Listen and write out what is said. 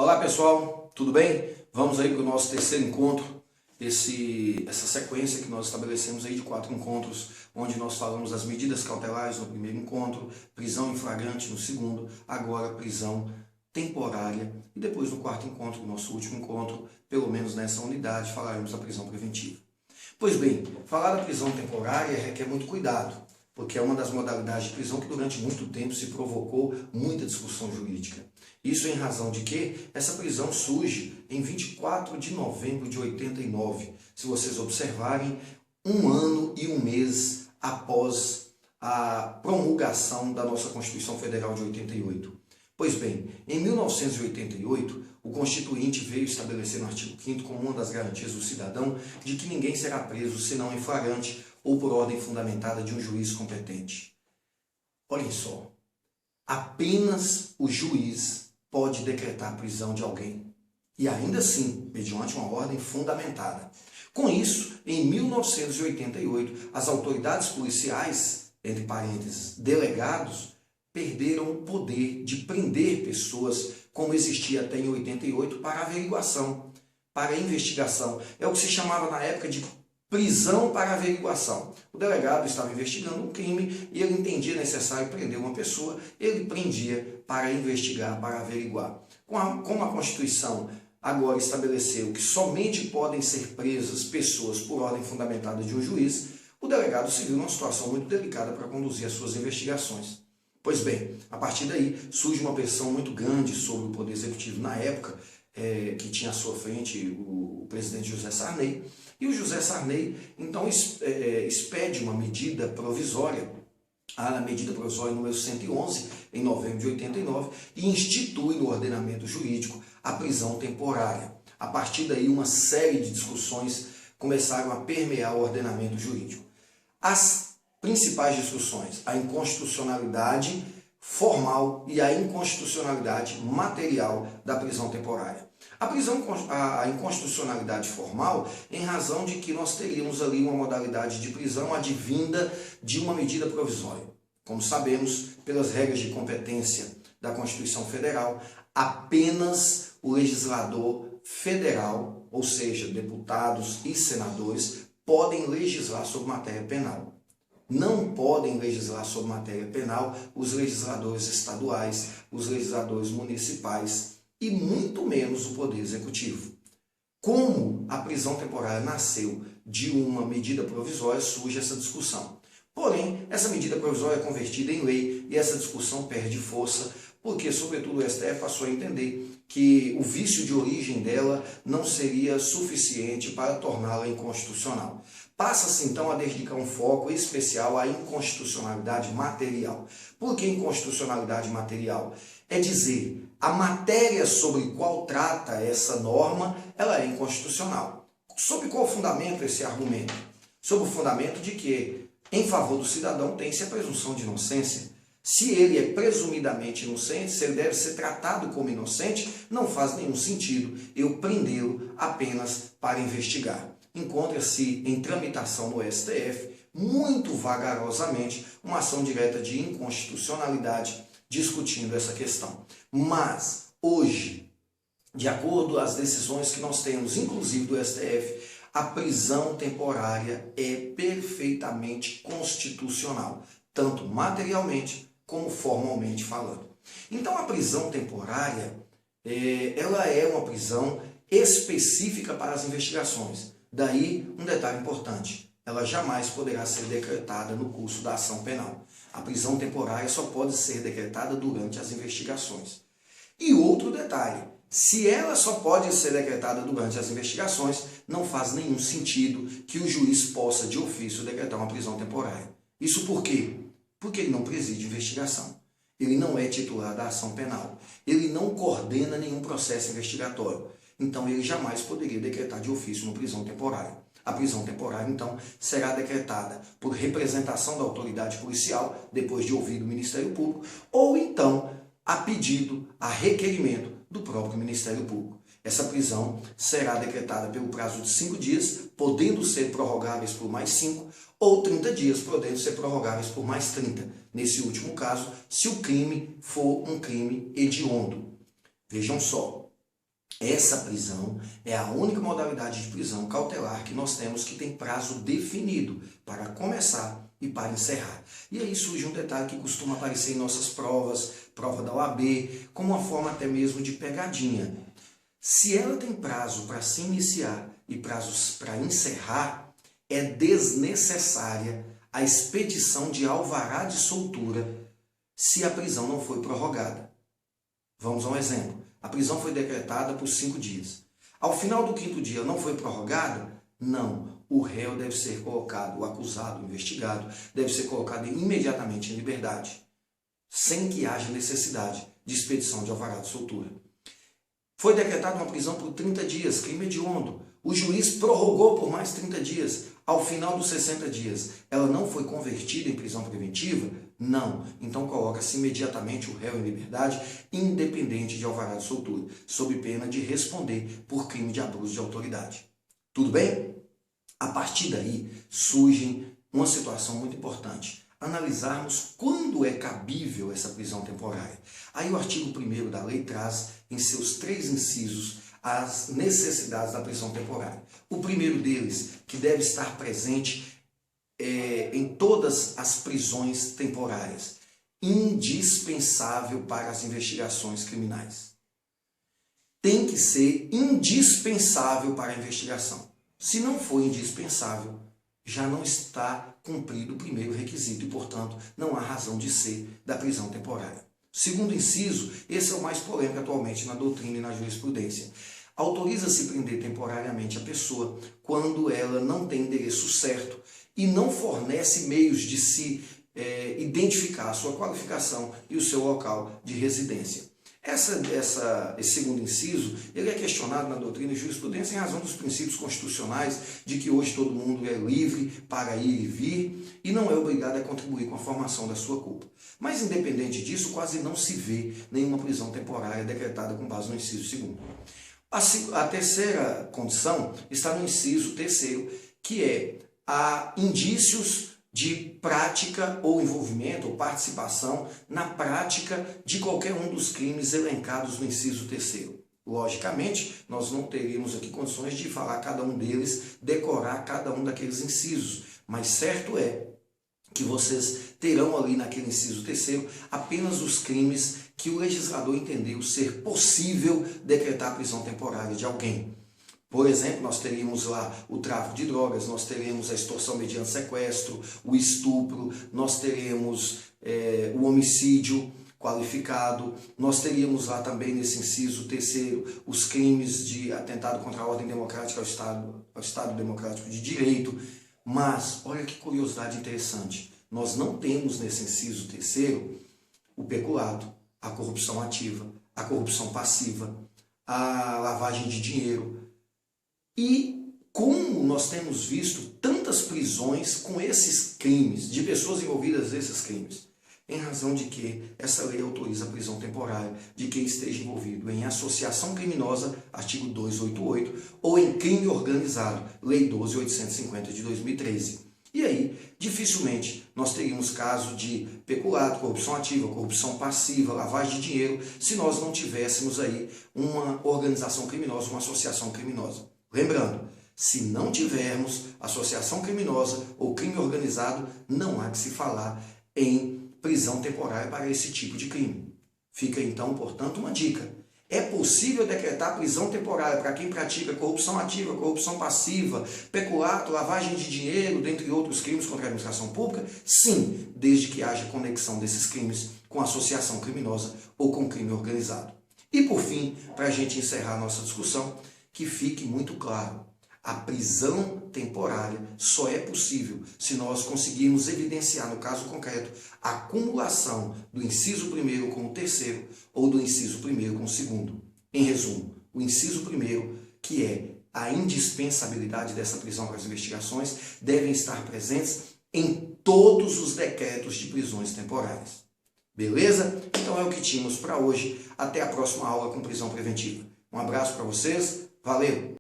Olá pessoal, tudo bem? Vamos aí para o nosso terceiro encontro, essa sequência que nós estabelecemos aí de 4 encontros, onde nós falamos das medidas cautelares no primeiro encontro, prisão em flagrante no segundo, agora prisão temporária e depois no quarto encontro, nosso último encontro, pelo menos nessa unidade, falaremos da prisão preventiva. Pois bem, falar da prisão temporária requer muito cuidado, porque é uma das modalidades de prisão que durante muito tempo se provocou muita discussão jurídica. Isso em razão de que essa prisão surge em 24 de novembro de 89, se vocês observarem, 1 ano e 1 mês após a promulgação da nossa Constituição Federal de 88. Pois bem, em 1988, o Constituinte veio estabelecer no artigo 5º como uma das garantias do cidadão de que ninguém será preso senão em flagrante ou por ordem fundamentada de um juiz competente. Olhem só, apenas o juiz pode decretar a prisão de alguém, e ainda assim, mediante uma ordem fundamentada. Com isso, em 1988, as autoridades policiais, entre parênteses, delegados, perderam o poder de prender pessoas, como existia até em 88, para averiguação, para investigação. É o que se chamava na época de prisão para averiguação. O delegado estava investigando um crime e ele entendia necessário prender uma pessoa, ele prendia para investigar, para averiguar. Como a Constituição agora estabeleceu que somente podem ser presas pessoas por ordem fundamentada de um juiz, o delegado se viu numa situação muito delicada para conduzir as suas investigações. Pois bem, a partir daí surge uma pressão muito grande sobre o Poder Executivo na época, que tinha à sua frente o presidente José Sarney, e o José Sarney, então, expede uma medida provisória, a medida provisória número 111, em novembro de 89, e institui no ordenamento jurídico a prisão temporária. A partir daí, uma série de discussões começaram a permear o ordenamento jurídico. As principais discussões, a inconstitucionalidade formal e a inconstitucionalidade material da prisão temporária. A inconstitucionalidade formal, em razão de que nós teríamos ali uma modalidade de prisão advinda de uma medida provisória. Como sabemos, pelas regras de competência da Constituição Federal, apenas o legislador federal, ou seja, deputados e senadores, podem legislar sobre matéria penal. Não podem legislar sobre matéria penal os legisladores estaduais, os legisladores municipais e muito menos o Poder Executivo. Como a prisão temporária nasceu de uma medida provisória, surge essa discussão. Porém, essa medida provisória é convertida em lei e essa discussão perde força porque, sobretudo, o STF passou a entender que o vício de origem dela não seria suficiente para torná-la inconstitucional. Passa-se, então, a dedicar um foco especial à inconstitucionalidade material. Por que inconstitucionalidade material? É dizer, a matéria sobre qual trata essa norma, ela é inconstitucional. Sob qual fundamento esse argumento? Sob o fundamento de que, em favor do cidadão, tem-se a presunção de inocência. Se ele é presumidamente inocente, se ele deve ser tratado como inocente, não faz nenhum sentido eu prendê-lo apenas para investigar. Encontra-se em tramitação no STF, muito vagarosamente, uma ação direta de inconstitucionalidade discutindo essa questão. Mas, hoje, de acordo às decisões que nós temos, inclusive do STF, a prisão temporária é perfeitamente constitucional, tanto materialmente como formalmente falando. Então, a prisão temporária, ela é uma prisão específica para as investigações. Daí, um detalhe importante, ela jamais poderá ser decretada no curso da ação penal. A prisão temporária só pode ser decretada durante as investigações. E outro detalhe, se ela só pode ser decretada durante as investigações, não faz nenhum sentido que o juiz possa, de ofício, decretar uma prisão temporária. Isso por quê? Porque ele não preside investigação. Ele não é titular da ação penal. Ele não coordena nenhum processo investigatório. Então, ele jamais poderia decretar de ofício uma prisão temporária. A prisão temporária, então, será decretada por representação da autoridade policial, depois de ouvido o Ministério Público, ou então a pedido, a requerimento do próprio Ministério Público. Essa prisão será decretada pelo prazo de 5 dias, podendo ser prorrogáveis por mais 5, ou 30 dias, podendo ser prorrogáveis por mais 30. Nesse último caso, se o crime for um crime hediondo. Vejam só, Essa prisão é a única modalidade de prisão cautelar que nós temos que tem prazo definido para começar e para encerrar. E aí surge um detalhe que costuma aparecer em nossas provas, prova da OAB, como uma forma até mesmo de pegadinha. Se ela tem prazo para se iniciar e prazos para encerrar, é desnecessária a expedição de alvará de soltura se a prisão não foi prorrogada. Vamos a um exemplo. A prisão foi decretada por 5 dias. Ao final do 5º dia não foi prorrogada? Não. O réu deve ser colocado, o acusado, o investigado, deve ser colocado imediatamente em liberdade, sem que haja necessidade de expedição de alvará de soltura. Foi decretada uma prisão por 30 dias, crime hediondo. O juiz prorrogou por mais 30 dias. Ao final dos 60 dias, ela não foi convertida em prisão preventiva? Não. Então coloca-se imediatamente o réu em liberdade, independente de alvará de soltura, sob pena de responder por crime de abuso de autoridade. Tudo bem? A partir daí surge uma situação muito importante. Analisarmos quando é cabível essa prisão temporária. Aí o artigo 1º da lei traz em seus 3 incisos as necessidades da prisão temporária. O primeiro deles, que deve estar presente em todas as prisões temporárias, indispensável para as investigações criminais. Tem que ser indispensável para a investigação. Se não for indispensável, já não está cumprido o primeiro requisito e, portanto, não há razão de ser da prisão temporária. Segundo inciso, esse é o mais polêmico atualmente na doutrina e na jurisprudência. Autoriza-se prender temporariamente a pessoa quando ela não tem endereço certo e não fornece meios de se identificar a sua qualificação e o seu local de residência. Esse segundo inciso, ele é questionado na doutrina e jurisprudência em razão dos princípios constitucionais de que hoje todo mundo é livre para ir e vir e não é obrigado a contribuir com a formação da sua culpa. Mas, independente disso, quase não se vê nenhuma prisão temporária decretada com base no inciso 2º. A terceira condição está no inciso 3º, que é há indícios de prática ou envolvimento ou participação na prática de qualquer um dos crimes elencados no inciso 3º. Logicamente, nós não teríamos aqui condições de falar cada um deles, decorar cada um daqueles incisos, mas certo é que vocês terão ali naquele inciso 3º apenas os crimes que o legislador entendeu ser possível decretar a prisão temporária de alguém. Por exemplo, nós teríamos lá o tráfico de drogas, nós teremos a extorsão mediante sequestro, o estupro, nós teremos o homicídio qualificado, nós teríamos lá também nesse inciso 3º os crimes de atentado contra a ordem democrática ao Estado Democrático de Direito. Mas, olha que curiosidade interessante, nós não temos nesse inciso 3º o peculato, a corrupção ativa, a corrupção passiva, a lavagem de dinheiro. E como nós temos visto tantas prisões com esses crimes, de pessoas envolvidas nesses crimes, em razão de que essa lei autoriza a prisão temporária de quem esteja envolvido em associação criminosa, artigo 288, ou em crime organizado, lei 12.850 de 2013. E aí, dificilmente, nós teríamos caso de peculato, corrupção ativa, corrupção passiva, lavagem de dinheiro, se nós não tivéssemos aí uma organização criminosa, uma associação criminosa. Lembrando, se não tivermos associação criminosa ou crime organizado, não há que se falar em prisão temporária para esse tipo de crime. Fica então, portanto, uma dica. É possível decretar prisão temporária para quem pratica corrupção ativa, corrupção passiva, peculato, lavagem de dinheiro, dentre outros crimes contra a administração pública? Sim, desde que haja conexão desses crimes com associação criminosa ou com crime organizado. E por fim, para a gente encerrar a nossa discussão, que fique muito claro, a prisão temporária só é possível se nós conseguirmos evidenciar, no caso concreto, a acumulação do inciso 1º com o 3º ou do inciso 1º com o 2º. Em resumo, o inciso 1º, que é a indispensabilidade dessa prisão para as investigações, devem estar presentes em todos os decretos de prisões temporárias. Beleza? Então é o que tínhamos para hoje. Até a próxima aula com prisão preventiva. Um abraço para vocês. Valeu!